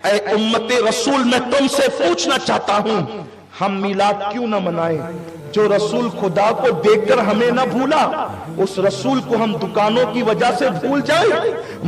اے امت رسول میں تم سے پوچھنا چاہتا ہوں ہم میلاد کیوں نہ منائیں؟ جو رسول خدا کو دیکھ کر ہمیں نہ بھولا اس رسول کو ہم دکانوں کی وجہ سے بھول جائیں،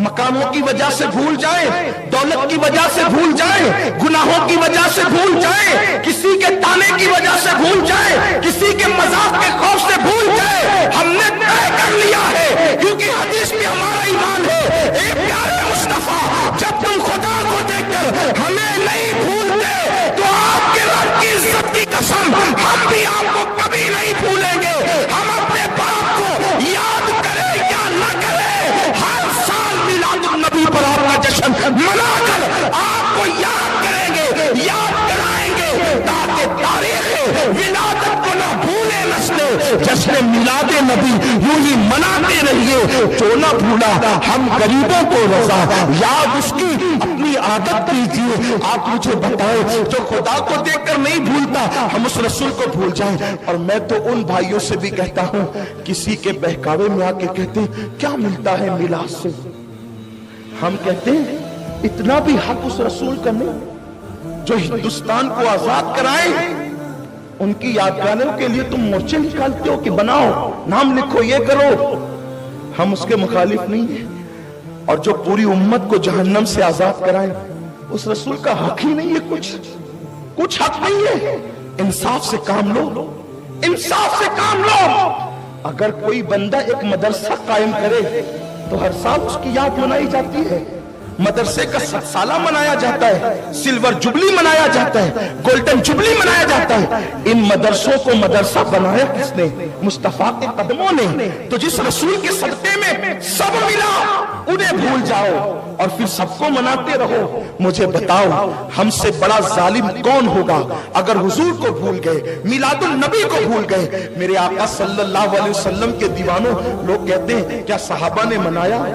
مکانوں کی وجہ سے بھول جائیں، دولت کی وجہ سے بھول جائیں، گناہوں کی وجہ سے بھول جائیں، کسی کے تانے کی وجہ سے بھول جائیں، کسی کے مذاق کے خوف سے بھول جائیں؟ ہم نے طے کر لیا ہے، کیونکہ حدیث میں ہمارا ایمان ہے، اے پیارے مصطفیٰ جب تم خدا کو دیکھ کر ہمیں نہیں بھولتے تو آپ کے رب کی عزت کی قسم ہم بھی آپ کو کبھی نہیں بھولیں گے۔ ہم اپنے باپ کو یاد کریں یا نہ کریں، ہر سال میلاد النبی پر آپ کا جشن منا کر آپ کو یاد کریں گے، یاد کرائیں گے، تاکہ تاریخ ولادت کو نہ بھولے نسلیں۔ جشن میلاد نبی یوں ہی مناتے رہیے، جو نہ بھولا ہم غریبوں کو رضا یاد اس کی اپنی عادت کیجیے۔ آپ مجھے بتائیں جو خدا کو دیکھ کر نہیں بھولتا ہم اس رسول کو بھول جائیں؟ اور میں تو ان بھائیوں سے بھی کہتا ہوں کسی کے بہکاوے میں آ کے کہتے ہیں کیا ملتا ہے میلاد سے؟ ہم کہتے ہیں اتنا بھی حق اس رسول کا نہیں جو ہندوستان کو آزاد کرائے، ان کی یادگاروں کے لیے تم مورچے نکالتے ہو کہ بناؤ، نام لکھو، یہ کرو۔ ہم اس کے مخالف نہیں ہیں، اور جو پوری امت کو جہنم سے آزاد کرائے اس رسول کا حق ہی نہیں ہے، کچھ حق نہیں ہے۔ انصاف سے کام لو، انصاف سے کام لو۔ اگر کوئی بندہ ایک مدرسہ قائم کرے تو ہر سال اس کی یاد منائی جاتی ہے، مدرسے کا 100 سالہ منایا جاتا ہے، سلور جبلی منایا جاتا ہے، گولڈن جبلی منایا جاتا ہے۔ ان مدرسوں کو مدرسہ بنایا کس نے؟ مصطفیٰ کے قدموں نے۔ تو جس رسول کے صدقے میں سب ملا انہیں بھول جاؤ اور پھر سب کو مناتے رہو۔ مجھے بتاؤ ہم سے بڑا ظالم کون ہوگا اگر حضور کو بھول گئے، میلاد النبی کو بھول گئے؟ میرے آقا صلی اللہ علیہ وسلم کے دیوانوں، لوگ کہتے ہیں کیا صحابہ نے منایا؟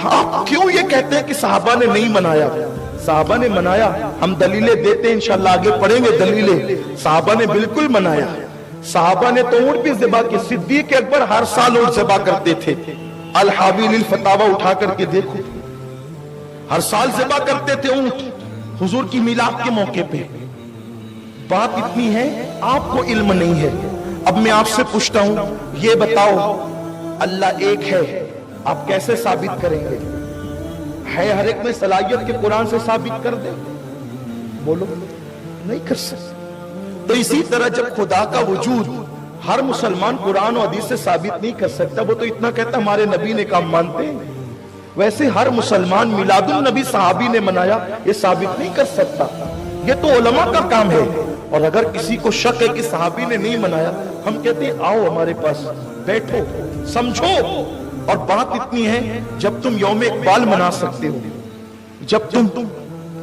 ہاں، کیوں یہ کہتے ہیں کہ صحابہ نے نہیں منایا؟ صحابہ نے منایا، ہم دلیلیں دیتے ہیں، انشاءاللہ آگے پڑھیں گے دلیلیں۔ صحابہ نے بالکل منایا، صحابہ نے تو اونٹ بھی ذبح کی۔ صدیق اکبر ہر سال اونٹ ذبح کرتے تھے، الحاوی للفتاوی اٹھا کر کے دیکھو، ہر سال ذبح کرتے تھے اونٹ حضور کی میلاد کے موقع پہ۔ بات اتنی ہے آپ کو علم نہیں ہے۔ اب میں آپ سے پوچھتا ہوں یہ بتاؤ اللہ ایک ہے آپ کیسے ثابت کریں گے؟ ہے ہر ایک میں صلاحیت کے قرآن سے ثابت کر دیں؟ بولو، نہیں کر سکتے۔ تو اسی طرح جب خدا کا وجود ہر مسلمان قرآن و حدیث سے ثابت نہیں کر سکتا، وہ تو اتنا کہتا ہمارے نبی نے کام مانتے ہیں، ویسے ہر مسلمان میلاد النبی صحابی نے منایا یہ ثابت نہیں کر سکتا، یہ تو علماء کا کام ہے۔ اور اگر کسی کو شک ہے کہ صحابی نے نہیں منایا، ہم کہتے ہیں آؤ ہمارے پاس بیٹھو سمجھو۔ اور بات اتنی ہے جب تم یوم اقبال منا سکتے ہو، جب تم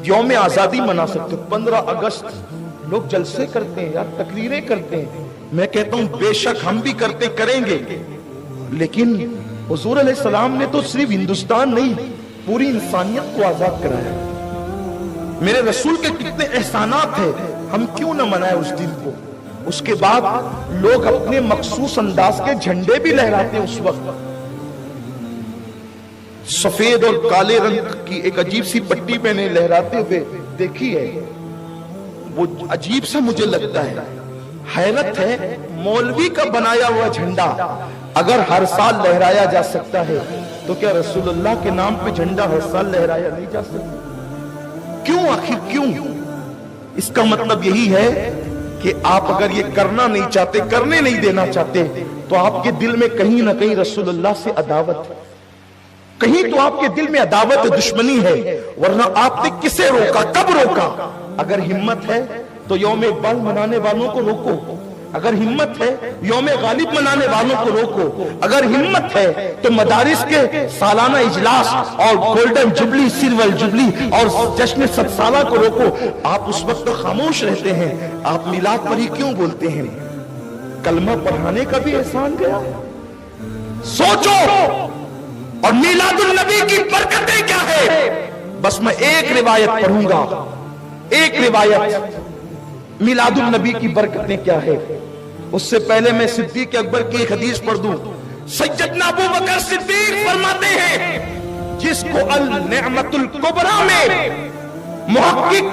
یوم آزادی منا سکتے ہو، 15 اگست لوگ جلسے کرتے ہیں یار، تقریریں کرتے ہیں، میں کہتا ہوں بے شک ہم بھی کرتے کریں گے، لیکن حضور علیہ السلام نے تو صرف ہندوستان نہیں پوری انسانیت کو آزاد کرایا۔ میرے رسول کے کتنے احسانات ہیں، ہم کیوں نہ منائیں اس دن کو؟ اس کے بعد لوگ اپنے مخصوص انداز کے جھنڈے بھی لہراتے ہیں۔ اس وقت سفید اور کالے رنگ کی ایک عجیب سی پٹی پہ نے لہراتے ہوئے دیکھی ہے، وہ عجیب سا مجھے لگتا ہے، حیرت ہے مولوی کا بنایا ہوا جھنڈا اگر ہر سال لہرایا جا سکتا ہے تو کیا رسول اللہ کے نام پہ جھنڈا ہر سال لہرایا نہیں جا سکتا؟ کیوں آخر کیوں؟ اس کا مطلب یہی ہے کہ آپ اگر یہ کرنا نہیں چاہتے، کرنے نہیں دینا چاہتے، تو آپ کے دل میں کہیں نہ کہیں رسول اللہ سے عداوت ہے، کہیں تو آپ کے دل میں عداوت دشمنی ہے، ورنہ آپ نے کسے روکا، کب روکا؟ اگر ہمت ہے تو یوم اقبال منانے والوں کو روکو، اگر ہمت ہے یوم غالب منانے والوں کو روکو، اگر ہمت ہے تو مدارس کے سالانہ اجلاس اور گولڈن جبلی، سلور جبلی اور جشن 100 سالہ کو روکو۔ آپ اس وقت خاموش رہتے ہیں، آپ میلاد پر ہی کیوں بولتے ہیں؟ کلمہ پڑھانے کا بھی احسان گیا؟ سوچو۔ اور میلاد النبی کی برکتیں کیا ہے؟ بس میں ایک روایت پڑھوں گا، ایک روایت میلاد النبی کی برکتیں کیا ہے۔ اس سے پہلے میں صدیق اکبر کی ایک حدیث پڑھ دوں۔ سیدنا ابو بکر صدیق فرماتے ہیں جس کو النعمت الکبریٰ میں محقق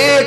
1